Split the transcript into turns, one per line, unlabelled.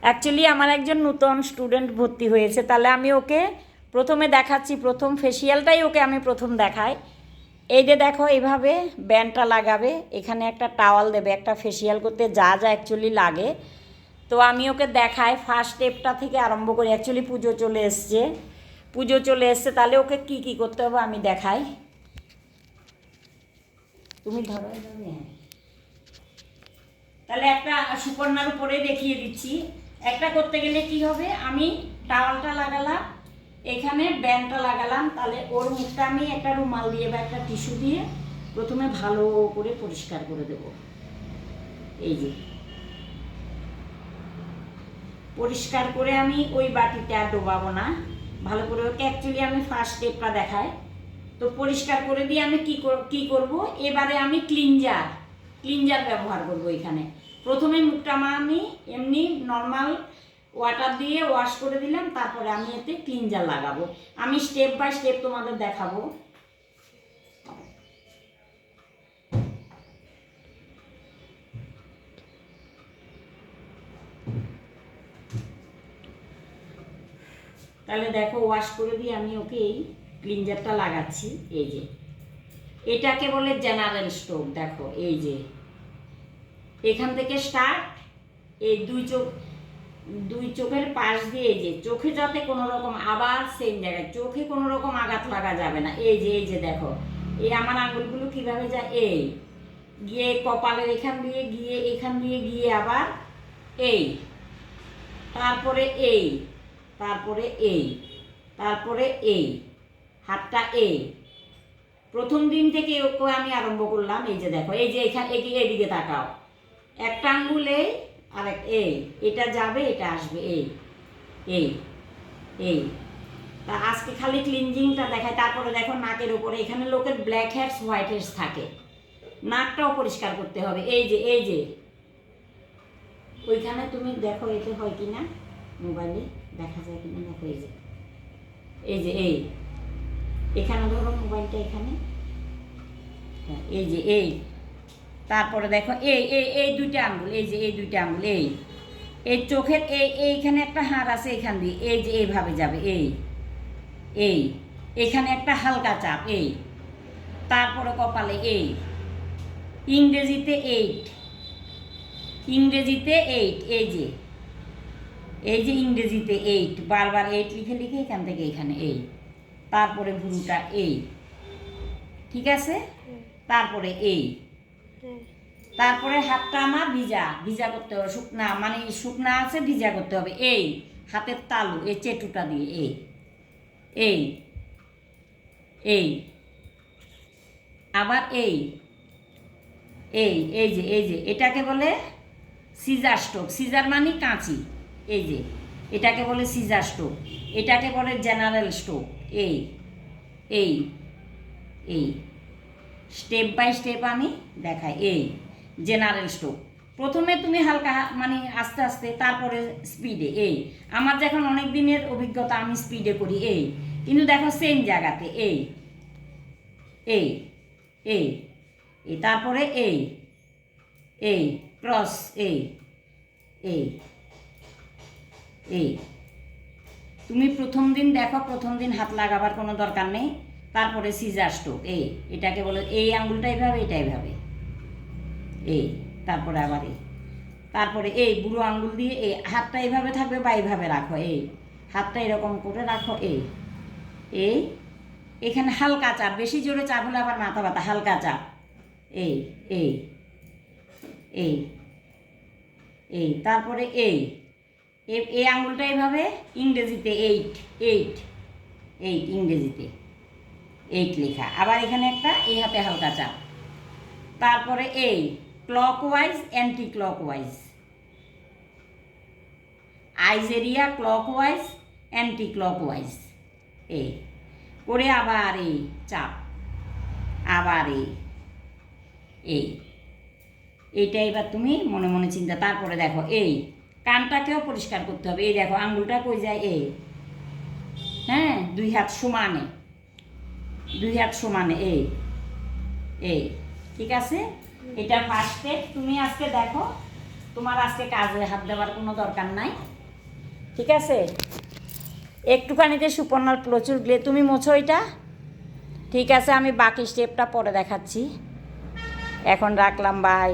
Actually আমার একজন নতুন স্টুডেন্ট ভর্তি হয়েছে, তাহলে আমি ওকে প্রথমে দেখাচ্ছি, প্রথম ফেসিয়ালটাই ওকে আমি প্রথম দেখাই। এই যে দেখো, এইভাবে ব্যান্ডটা লাগাবে, এখানে একটা টাওয়াল দেবে, একটা ফেসিয়াল করতে যা যা অ্যাকচুয়ালি লাগে। তো আমি ওকে দেখাই ফার্স্ট স্টেপটা থেকে আরম্ভ করি। অ্যাকচুয়ালি পুজো চলে এসছে, তাহলে ওকে কি কি করতে হবে আমি দেখাই। তুমি ধরো যাবে, তাহলে একটা সুকন্যার উপরে দেখিয়ে দিচ্ছি। একটা করতে গেলে কি হবে, আমি টাওয়ালটা লাগালাম, এখানে ব্যান্ডটা লাগালাম, তাহলে ওর মুখটা আমি একটা রুমাল দিয়ে বা একটা টিস্যু দিয়ে প্রথমে ভালো করে পরিষ্কার করে দেব। এই যে পরিষ্কার করে আমি ওই বাটিতে আর ডোবাবো না, ভালো করে ওকে অ্যাকচুয়ালি আমি ফার্স্ট স্টেপটা দেখাই। তো পরিষ্কার করে দিয়ে আমি কি করব, এবারে আমি ক্লিনজার ব্যবহার করব। এখানে প্রথমে মুখটা আমি এমনি নর্মাল ওয়াটার দিয়ে ওয়াশ করে দিলাম, তারপরে আমি এতে ক্লিনজার লাগাবো। আমি স্টেপ বাই স্টেপ তোমাদের দেখাবো। তাহলে দেখো, ওয়াশ করে দিয়ে আমি ওকে এই ক্লিনজারটা লাগাচ্ছি। এই যে এটাকে বলে জেনারেল স্ট্রোক। দেখো এই যে এখান থেকে স্টার্ট, এই দুই চোখের পাশ দিয়ে, এই যে চোখে যাতে কোনো রকম, আবার সেম জায়গায় চোখে কোনো রকম আঘাত লাগা যাবে না। এই যে দেখো, এই আমার আঙুলগুলো কিভাবে যায়, এই গিয়ে কপালের এখান দিয়ে গিয়ে আবার এই, তারপরে এই, তারপরে এই হাতটা এই। প্রথম দিন থেকে ওকে আমি আরম্ভ করলাম। এই যে দেখো, এই যে এখানে এইদিকে তাকাও, একটা আঙ্গুল এই, আর এই, এটা যাবে এটা আসবে, এই তা আজকে খালি ক্লিনজিংটা দেখায়। তারপরে দেখো নাকের উপরে, এখানে লোকের ব্ল্যাক হেয়ারস হোয়াইট হেয়ারস থাকে, নাকটাও পরিষ্কার করতে হবে। এই যে ওইখানে তুমি দেখো এতে হয় কি না, মোবাইলে দেখা যায় কিনা, দেখো এই এখানে ধরো মোবাইলটা এখানে, এই তারপরে দেখো এই দুইটা আঙ্গুল, এই দুইটা আঙ্গুল, এই চোখের এইখানে একটা হাড় আছে, এখান দিয়ে এই যে এইভাবে যাবে, এই এখানে একটা হালকা চাপ, তারপরে কপালে ইংরেজিতে 8, এই যে ইংরেজিতে 8, বারবার 8 লিখে এখান থেকে এখানে তারপরে ভুরুটা ঠিক আছে, তারপরে তারপরে হাতটা আমার ভিজা করতে হবে, শুকনা আছে, ভিজা করতে হবে। এই হাতের তালু, এই চেটুটা দিয়ে এই আবার এই যে এটাকে বলে সিজার স্ট্রোক। সিজার মানে কাঁচি, এই যে এটাকে বলে সিজার স্ট্রোক, এটাকে বলে জেনারেল স্ট্রোক। এই স্টেপ বাই স্টেপ আমি দেখাই। জেনারেল স্ট্রোক প্রথমে তুমি হালকা আস্তে আস্তে, তারপরে স্পিডে। আমার যখন অনেক দিনের অভিজ্ঞতা, আমি স্পিডে করি। কিন্তু দেখো সেম জায়গাতে তারপরে ক্রস, তুমি প্রথম দিন দেখো, প্রথম দিন হাত লাগাবার কোনো দরকার নেই। তারপরে সিজার স্ট্রোক, এটাকে বলে এই আঙ্গুলটা এইভাবে, এটা এইভাবে, তারপরে আবার তারপরে বুড়ো আঙ্গুল দিয়ে হাতটা এইভাবে থাকবে বা এইভাবে রাখো, হাতটা এরকম করে রাখো, এখানে হালকা চাপ, বেশি জোরে চাপ হলে আবার মাথা ব্যথা, হালকা চাপ, তারপরে এই আঙ্গুলটা এইভাবে, ইংরেজিতে 8 ইংরেজিতে 8 লেখা, আবার এখানে একটা, এই হাতে হালকা চাপ, তারপরে ক্লকওয়াইজ অ্যান্টি ক্লকওয়াইজ, আইজ এরিয়া ক্লকওয়াইজ অ্যান্টি ক্লকওয়াইজ, করে আবার চাপ, আবার এইটা এবার তুমি মনে মনে চিন্তা। তারপরে দেখো কানটাকেও পরিষ্কার করতে হবে। দেখো আঙ্গুলটা কই যায়, হ্যাঁ, দুই হাত সমানে, ঠিক আছে। এটা ফার্স্ট স্টেপ। তুমি আজকে দেখো তোমার আজকে কাজে হাত দেওয়ার কোনো দরকার নাই, ঠিক আছে? একটুখানিতে সুপর্ণার প্রচুর গ্লে, তুমি মোছো এটা, ঠিক আছে? আমি বাকি স্টেপটা পরে দেখাচ্ছি, এখন রাখলাম, বাই।